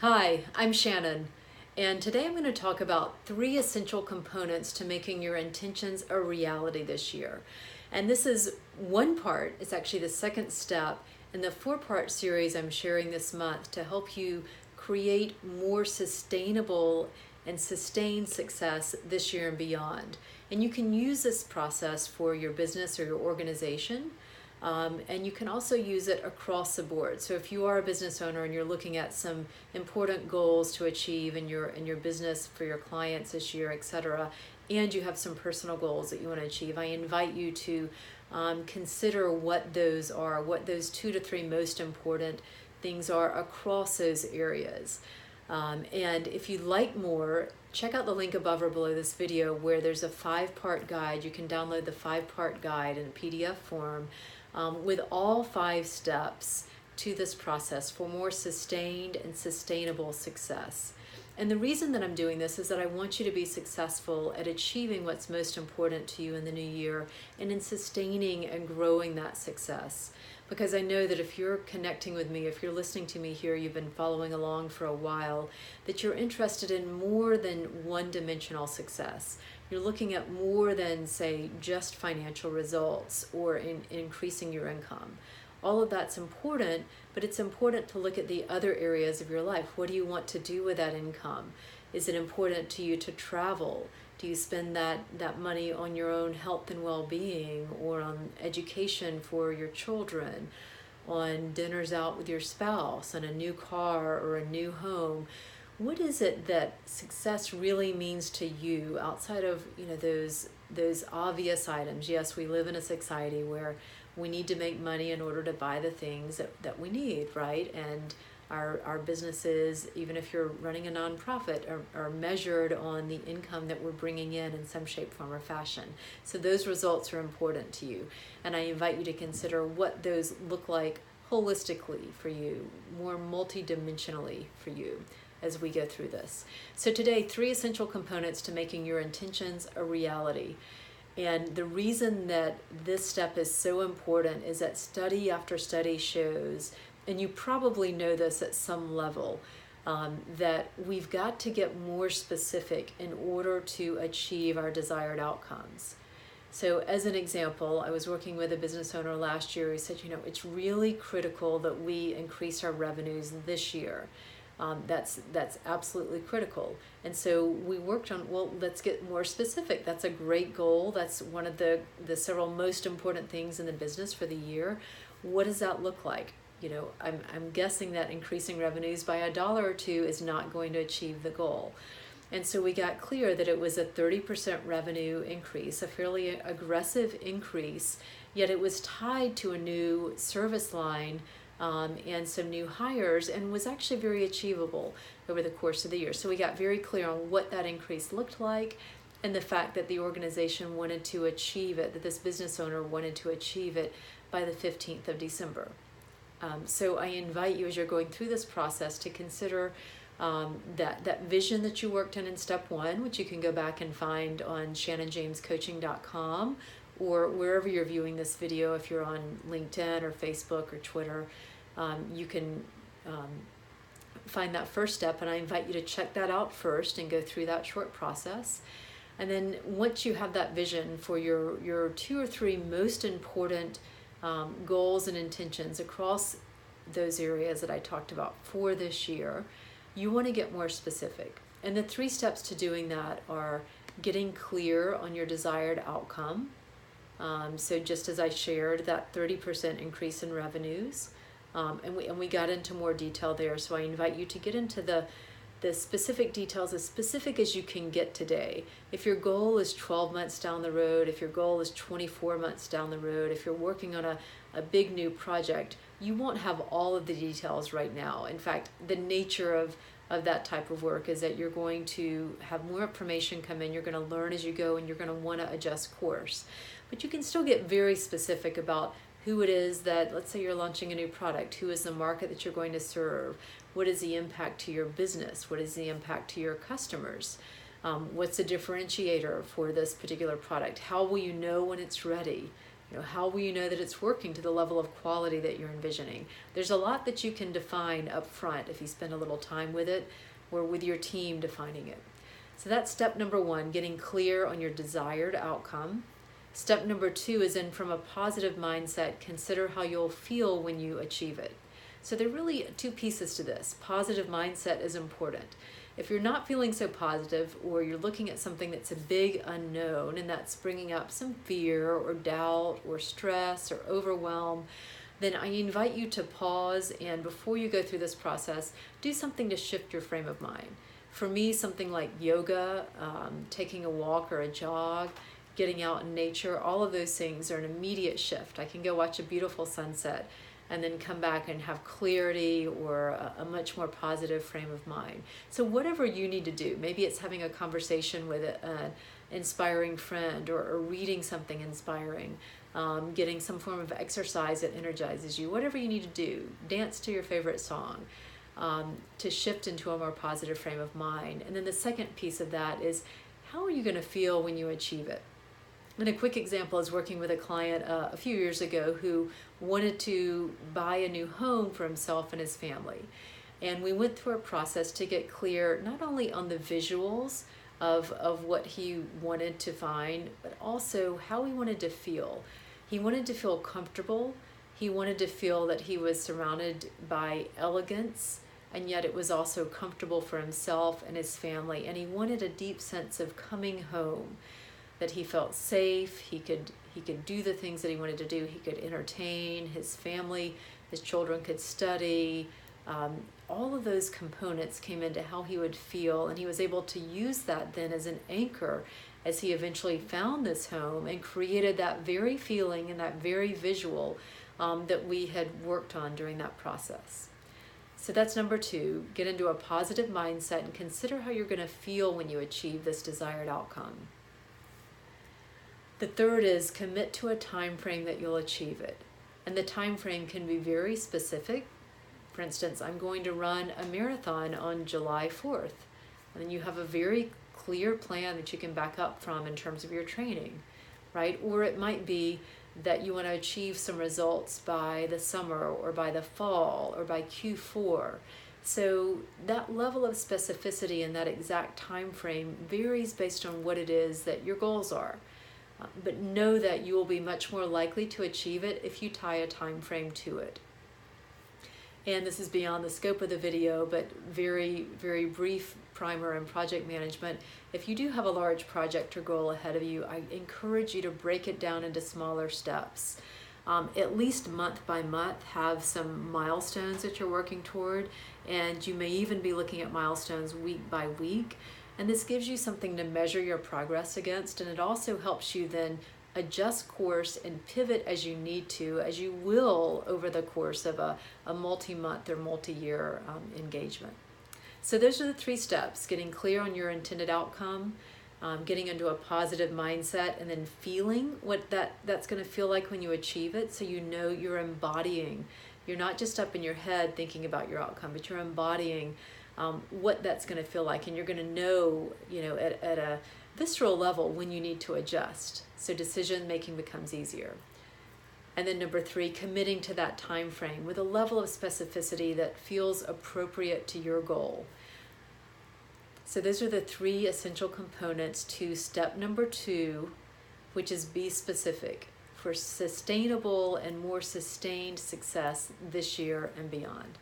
Hi, I'm Shannon, and today I'm going to talk about 3 essential components to making your intentions a reality this year. And this is one part, it's actually the second step in the 4-part series I'm sharing this month to help you create more sustainable and sustained success this year and beyond. And you can use this process for your business or your organization. And you can also use it across the board. So if you are a business owner and you're looking at some important goals to achieve in your business for your clients this year, etc., and you have some personal goals that you want to achieve, I invite you to consider what those are, what those 2 to 3 most important things are across those areas. And if you'd like more, check out the link above or below this video where there's a 5-part guide. You can download the 5-part guide in a PDF form with all 5 steps to this process for more sustained and sustainable success. And the reason that I'm doing this is that I want you to be successful at achieving what's most important to you in the new year and in sustaining and growing that success. Because I know that if you're connecting with me, if you're listening to me here, you've been following along for a while, that you're interested in more than one-dimensional success. You're looking at more than, say, just financial results or in increasing your income. All of that's important, but it's important to look at the other areas of your life. What do you want to do with that income? Is it important to you to travel? Do you spend that money on your own health and well-being, or on education for your children, on dinners out with your spouse, on a new car or a new home? What is it that success really means to you outside of those obvious items? Yes, we live in a society where we need to make money in order to buy the things that we need, right? And our businesses, even if you're running a nonprofit, are measured on the income that we're bringing in some shape, form, or fashion. So those results are important to you. And I invite you to consider what those look like holistically for you, more multidimensionally for you as we go through this. So today, 3 essential components to making your intentions a reality. And the reason that this step is so important is that study after study shows, and you probably know this at some level, that we've got to get more specific in order to achieve our desired outcomes. So as an example, I was working with a business owner last year who said, it's really critical that we increase our revenues this year. That's absolutely critical. And so we worked on, well, let's get more specific. That's a great goal. That's one of the several most important things in the business for the year. What does that look like? I'm guessing that increasing revenues by $1 or 2 is not going to achieve the goal. And so we got clear that it was a 30% revenue increase, a fairly aggressive increase, yet it was tied to a new service line and some new hires, and was actually very achievable over the course of the year. So we got very clear on what that increase looked like, and the fact that the organization wanted to achieve it, that this business owner wanted to achieve it by the 15th of December. So I invite you, as you're going through this process, to consider that vision that you worked in step 1, which you can go back and find on shannonjamescoaching.com or wherever you're viewing this video. If you're on LinkedIn or Facebook or Twitter, you can find that first step, and I invite you to check that out first and go through that short process. And then once you have that vision for your 2 or 3 most important goals and intentions across those areas that I talked about for this year, you want to get more specific. And the 3 steps to doing that are getting clear on your desired outcome. So just as I shared, that 30% increase in revenues, and we got into more detail there. So I invite you to get into the specific details, as specific as you can get today. If your goal is 12 months down the road, if your goal is 24 months down the road, if you're working on a big new project, you won't have all of the details right now. In fact, the nature of that type of work is that you're going to have more information come in, you're going to learn as you go, and you're going to want to adjust course. But you can still get very specific about who it is that, let's say you're launching a new product, who is the market that you're going to serve, what is the impact to your business, what is the impact to your customers, what's the differentiator for this particular product, how will you know when it's ready, How will you know that it's working to the level of quality that you're envisioning? There's a lot that you can define up front if you spend a little time with it or with your team defining it. So that's step number 1, getting clear on your desired outcome. Step number 2 is in from a positive mindset, consider how you'll feel when you achieve it. So there are really 2 pieces to this. Positive mindset is important. If you're not feeling so positive, or you're looking at something that's a big unknown and that's bringing up some fear or doubt or stress or overwhelm, then I invite you to pause, and before you go through this process, do something to shift your frame of mind. For me, something like yoga, taking a walk or a jog, getting out in nature, all of those things are an immediate shift. I can go watch a beautiful sunset and then come back and have clarity or a much more positive frame of mind. So whatever you need to do, maybe it's having a conversation with an inspiring friend, or reading something inspiring, getting some form of exercise that energizes you, whatever you need to do, dance to your favorite song, to shift into a more positive frame of mind. And then the second piece of that is, how are you going to feel when you achieve it? And a quick example is working with a client a few years ago who wanted to buy a new home for himself and his family. And we went through a process to get clear not only on the visuals of what he wanted to find, but also how he wanted to feel. He wanted to feel comfortable. He wanted to feel that he was surrounded by elegance, and yet it was also comfortable for himself and his family. And he wanted a deep sense of coming home, that he felt safe, he could do the things that he wanted to do, he could entertain his family, his children could study. All of those components came into how he would feel, and he was able to use that then as an anchor as he eventually found this home and created that very feeling and that very visual that we had worked on during that process. So that's number 2, get into a positive mindset and consider how you're going to feel when you achieve this desired outcome. The third is commit to a time frame that you'll achieve it. And the time frame can be very specific. For instance, I'm going to run a marathon on July 4th. And then you have a very clear plan that you can back up from in terms of your training, right? Or it might be that you want to achieve some results by the summer or by the fall or by Q4. So that level of specificity and that exact time frame varies based on what it is that your goals are. But know that you will be much more likely to achieve it if you tie a time frame to it. And this is beyond the scope of the video, but very, very brief primer in project management. If you do have a large project or goal ahead of you, I encourage you to break it down into smaller steps. At least month by month, have some milestones that you're working toward, and you may even be looking at milestones week by week. And this gives you something to measure your progress against, and it also helps you then adjust course and pivot as you need to, as you will over the course of a multi-month or multi-year engagement. So those are the 3 steps: getting clear on your intended outcome, getting into a positive mindset, and then feeling what that's going to feel like when you achieve it, so you know you're embodying. You're not just up in your head thinking about your outcome, but you're embodying what that's going to feel like, and you're going to know, at a visceral level when you need to adjust. So decision making becomes easier. And then number 3, committing to that time frame with a level of specificity that feels appropriate to your goal. So those are the 3 essential components to step number 2, which is be specific for sustainable and more sustained success this year and beyond.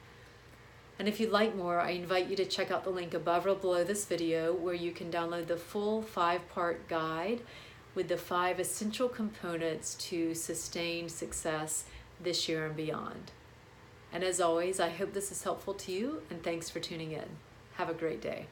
And if you'd like more, I invite you to check out the link above or below this video, where you can download the full 5-part guide with the 5 essential components to sustained success this year and beyond. And as always, I hope this is helpful to you, and thanks for tuning in. Have a great day.